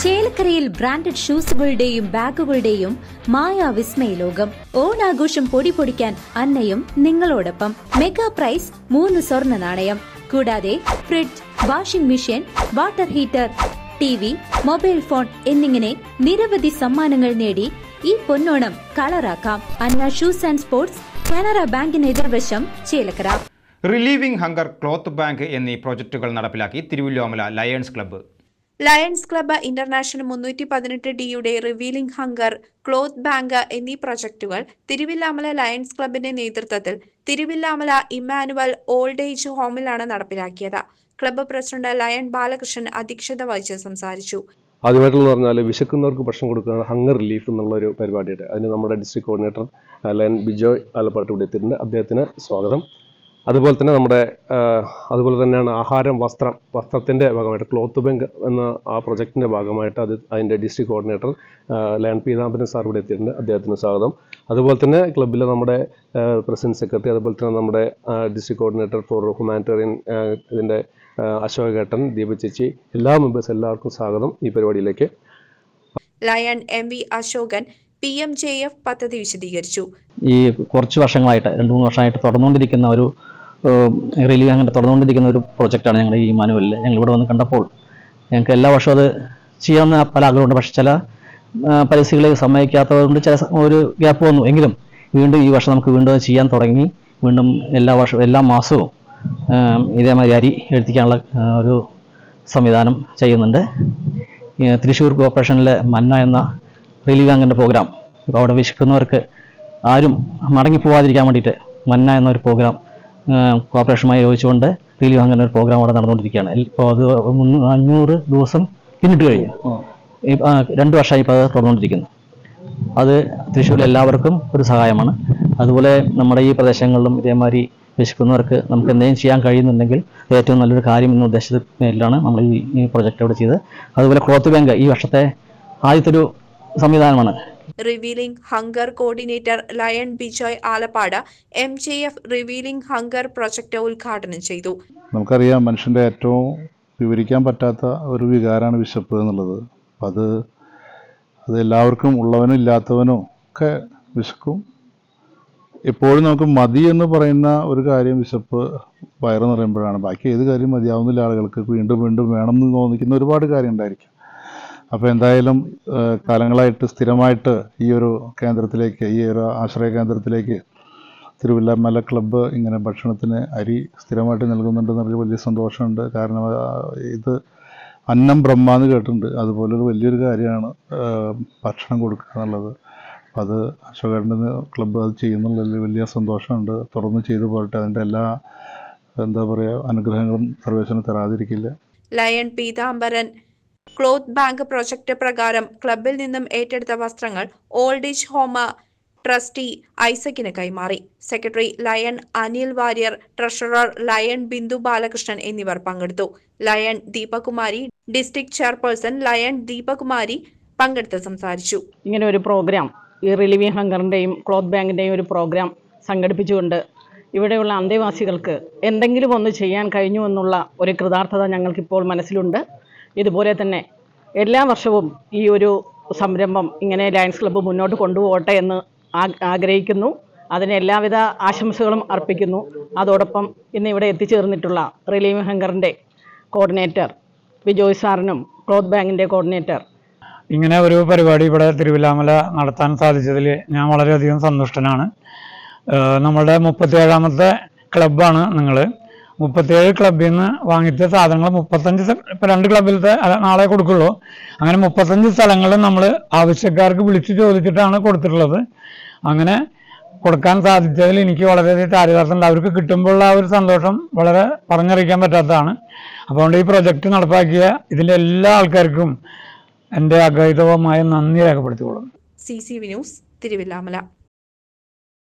ചേലക്കരയിൽ ബ്രാൻഡഡ് ഷൂസുകളുടെയും ബാഗുകളുടെയും മായാവിസ്മയ ലോകം. ഓണാഘോഷം പൊടിപൊടിക്കാൻ അന്നയും നിങ്ങളോടൊപ്പം. മെഗാ പ്രൈസ് 3 സ്വർണ്ണ നാണയം. കൂടാതെ fridge, washing machine, water heater, TV, mobile phone എന്നിങ്ങനെ നിരവധി സമ്മാനങ്ങൾ നേടി ഈ പൊന്നോണം കളറാക്കാം. Anna shoes and sports, Canara ബാങ്കിന് എതിർവശം, Chelakkara. Relieving hunger, cloth bank എന്നീ പ്രോജക്റ്റുകൾ നടപ്പിലാക്കി Thiruvilwamala Lions club. Lions club international 318D revealing hunger, cloth bank എന്നീ പ്രൊജക്ടുകൾ തിരുവില്ലാമല ലയൺസ് ക്ലബിന്റെ നേതൃത്വത്തിൽ തിരുവില്ലാമല ഇമ്മാനുവൽ ഓൾഡ് ഏജ് ഹോമിലാണ് നടപ്പിലാക്കിയത്. ക്ലബ്ബ് പ്രസിഡന്റ് ലയൺ ബാലകൃഷ്ണൻ അധ്യക്ഷത വഹിച്ച് സംസാരിച്ചു. ആദ്യമായിട്ടുള്ള പറഞ്ഞാൽ വിശക്കുന്നവർക്ക് ഭക്ഷണം കൊടുക്കുന്ന ഹങ്കർ റിലീഫ് എന്നുള്ള ഒരു പരിപാടിയുടെ അതിന് നമ്മുടെ district coordinator lion Bijoy Alappat ഇവിടെ എത്തിയിട്ടുണ്ട്. അദ്ദേഹത്തിന് സ്വാഗതം. അതുപോലെ തന്നെ അതുപോലെ തന്നെയാണ് ആഹാരം, വസ്ത്രത്തിൻ്റെ ഭാഗമായിട്ട് ക്ലോത്ത് ബാങ്ക് എന്ന ആ പ്രൊജക്റ്റിൻ്റെ ഭാഗമായിട്ട് അതിൻ്റെ district coordinator lion Peethambaran sir ഇവിടെ എത്തിയിട്ടുണ്ട്. അദ്ദേഹത്തിന് സ്വാഗതം. അതുപോലെ തന്നെ ക്ലബ്ബിലെ നമ്മുടെ പ്രസിഡന്റ് സെക്രട്ടറി, അതുപോലെ തന്നെ നമ്മുടെ ഡിസ്ട്രിക്ട് കോർഡിനേറ്റർ ഫോർ ഹ്യൂമാനിറ്റേറിയൻ ഇതിൻ്റെ അശോകേട്ടൻ, ദീപ ചേച്ചി, എല്ലാ മെമ്പേഴ്സ് എല്ലാവർക്കും സ്വാഗതം ഈ പരിപാടിയിലേക്ക്. ലയൺ MV അശോകൻ PMJF പദ്ധതി വിശദീകരിച്ചു. ഈ കുറച്ച് വർഷങ്ങളായിട്ട് 2-3 വർഷമായിട്ട് തുടർന്നുകൊണ്ടിരിക്കുന്ന ഒരു റിലീവ് അങ്ങനെ തുടർന്നുകൊണ്ടിരിക്കുന്ന ഒരു പ്രൊജക്റ്റാണ് ഞങ്ങളുടെ ഈ മാനുവലിൽ. ഞങ്ങൾ ഇവിടെ വന്ന് കണ്ടപ്പോൾ ഞങ്ങൾക്ക് എല്ലാ വർഷവും അത് ചെയ്യാവുന്ന പല ആഗ്രഹമുണ്ട്. പക്ഷേ ചില പരിസ്ഥിതികളെ സമ്മതിക്കാത്തതുകൊണ്ട് ഒരു ഗ്യാപ്പ് വന്നു. എങ്കിലും വീണ്ടും ഈ വർഷം നമുക്ക് വീണ്ടും ചെയ്യാൻ തുടങ്ങി. വീണ്ടും എല്ലാ മാസവും ഇതേമാതിരി അരി എഴുത്തിക്കാനുള്ള ഒരു സംവിധാനം ചെയ്യുന്നുണ്ട്. തൃശ്ശൂർ കോർപ്പറേഷനിലെ മന്ന എന്ന റിലീവ് ഹങ്കറിൻ്റെ പ്രോഗ്രാം, ഇപ്പോൾ അവിടെ വിശക്കുന്നവർക്ക് ആരും മടങ്ങിപ്പോവാതിരിക്കാൻ വേണ്ടിയിട്ട് മന്ന എന്നൊരു പ്രോഗ്രാം കോർപ്പറേഷനുമായി യോജിച്ചുകൊണ്ട് റിലീവ് ഹങ്കറിൻ്റെ ഒരു പ്രോഗ്രാം അവിടെ നടന്നുകൊണ്ടിരിക്കുകയാണ്. ഇപ്പോൾ അത് 500 ദിവസം പിന്നിട്ട് കഴിഞ്ഞു. 2 വർഷമായി ഇപ്പോൾ അത് തുടർന്നുകൊണ്ടിരിക്കുന്നു. അത് തൃശ്ശൂരിൽ എല്ലാവർക്കും ഒരു സഹായമാണ്. അതുപോലെ നമ്മുടെ ഈ പ്രദേശങ്ങളിലും ഇതേമാതിരി വിശക്കുന്നവർക്ക് നമുക്ക് എന്തെങ്കിലും ചെയ്യാൻ കഴിയുന്നുണ്ടെങ്കിൽ ഏറ്റവും നല്ലൊരു കാര്യം എന്ന ഉദ്ദേശത്തിലാണ് നമ്മൾ ഈ പ്രൊജക്റ്റ് അവിടെ ചെയ്തത്. അതുപോലെ ക്ലോത്ത് ബാങ്ക് ഈ വർഷത്തെ ആദ്യത്തെ ഒരു സംവിധാനമാണ്. Revealing hunger coordinator lion Bijoy Alappad MJF revealing hunger project ഉദ്ഘാടനം ചെയ്തു. നമുക്കറിയാം, മനുഷ്യൻ്റെ ഏറ്റവും വിവരിക്കാൻ പറ്റാത്ത ഒരു വികാരമാണ് വിശപ്പ് എന്നുള്ളത്. അത് എല്ലാവർക്കും, ഉള്ളവനും ഇല്ലാത്തവനും ഒക്കെ വിശക്കും. എപ്പോഴും നമുക്ക് മതി എന്ന് പറയുന്ന ഒരു കാര്യം വിശപ്പ്, വയറ് നിറയുമ്പോഴാണ്. ബാക്കി ഏത് കാര്യം മതിയാവുന്നില്ല ആളുകൾക്ക്. വീണ്ടും വീണ്ടും വേണം എന്ന് തോന്നിക്കുന്ന ഒരുപാട് കാര്യം ഉണ്ടായിരിക്കും. അപ്പോൾ എന്തായാലും കാലങ്ങളായിട്ട് സ്ഥിരമായിട്ട് ഈ ഒരു കേന്ദ്രത്തിലേക്ക്, ഈ ഒരു ആശ്രയ കേന്ദ്രത്തിലേക്ക് തിരുവില്ലാമല ക്ലബ്ബ് ഇങ്ങനെ ഭക്ഷണത്തിന് അരി സ്ഥിരമായിട്ട് നൽകുന്നുണ്ടെന്നൊരു വലിയ സന്തോഷമുണ്ട്. കാരണം ഇത് അന്നം ബ്രഹ്മ എന്ന് കേട്ടിട്ടുണ്ട്. അതുപോലൊരു വലിയൊരു കാര്യമാണ് ഭക്ഷണം കൊടുക്കുക എന്നുള്ളത്. അത് അശോകേട്ടൻ്റെ ക്ലബ്ബ് അത് ചെയ്യുന്നുള്ളതിൽ വലിയ സന്തോഷമുണ്ട്. തുടർന്ന് ചെയ്തു പോരട്ടെ. അതിൻ്റെ എല്ലാ അനുഗ്രഹങ്ങളും സർവേശ്വരൻ തരാതിരിക്കില്ല. Lion Peethambaran cloth bank project പ്രകാരം ക്ലബിൽ നിന്നും ഏറ്റെടുത്ത വസ്ത്രങ്ങൾ ഓൾഡ് ഏജ് ഹോം ട്രസ്റ്റി ഐസക്കിന് കൈമാറി. Secretary lion Anil Warrier, treasurer lion Bindu Balakrishnan എന്നിവർ പങ്കെടുത്തു. Lion Deepakumari, district chairperson lion Deepakumari പങ്കെടുത്ത് സംസാരിച്ചു. ഇങ്ങനെ ഒരു പ്രോഗ്രാം, ഈ റിലീവിംഗ് ഹങ്കറിൻ്റെയും ക്ലോത്ത് ബാങ്കിൻ്റെയും ഒരു പ്രോഗ്രാം സംഘടിപ്പിച്ചുകൊണ്ട് ഇവിടെയുള്ള അന്തേവാസികൾക്ക് എന്തെങ്കിലും ഒന്ന് ചെയ്യാൻ കഴിഞ്ഞു എന്നുള്ള ഒരു കൃതാർത്ഥത ഞങ്ങൾക്കിപ്പോൾ മനസ്സിലുണ്ട്. ഇതുപോലെ തന്നെ എല്ലാ വർഷവും ഈ ഒരു സംരംഭം ഇങ്ങനെ ലയൺസ് ക്ലബ്ബ് മുന്നോട്ട് കൊണ്ടുപോകട്ടെ എന്ന് ആഗ്രഹിക്കുന്നു. അതിന് എല്ലാവിധ ആശംസകളും അർപ്പിക്കുന്നു. അതോടൊപ്പം ഇന്ന് ഇവിടെ എത്തിച്ചേർന്നിട്ടുള്ള റിലീവിംഗ് ഹങ്കറിൻ്റെ കോർഡിനേറ്റർ ബിജോയ് സാറിനും ക്ലോത്ത് ബാങ്കിൻ്റെ കോർഡിനേറ്റർ, ഇങ്ങനെ ഒരു പരിപാടി ഇവിടെ തിരുവില്ലാമല നടത്താൻ സാധിച്ചതിൽ ഞാൻ വളരെയധികം സന്തുഷ്ടനാണ്. നമ്മളുടെ 37ാമത്തെ ക്ലബ്ബാണ് നിങ്ങൾ. 37 ക്ലബ്ബിൽ നിന്ന് വാങ്ങിച്ച സാധനങ്ങൾ 35 ഇപ്പോൾ 2 ക്ലബ്ബിലത്തെ നാളെ കൊടുക്കുള്ളൂ. അങ്ങനെ 35 സ്ഥലങ്ങളിൽ നമ്മൾ ആവശ്യക്കാർക്ക് വിളിച്ചു ചോദിച്ചിട്ടാണ് കൊടുത്തിട്ടുള്ളത്. അങ്ങനെ കൊടുക്കാൻ സാധിച്ചതിൽ എനിക്ക് വളരെയധികം ചാരിതാർത്ഥ്യമുണ്ട്. അവർക്ക് കിട്ടുമ്പോഴുള്ള ആ ഒരു സന്തോഷം വളരെ പറഞ്ഞറിയിക്കാൻ പറ്റാത്തതാണ്. അതുകൊണ്ട് ഈ പ്രൊജക്റ്റ് നടപ്പാക്കിയ ഇതിൻ്റെ എല്ലാ ആൾക്കാർക്കും എൻ്റെ അഗൈതവമായ നന്ദി രേഖപ്പെടുത്തിക്കൊള്ളുന്നു. CCV news, Thiruvilwamala.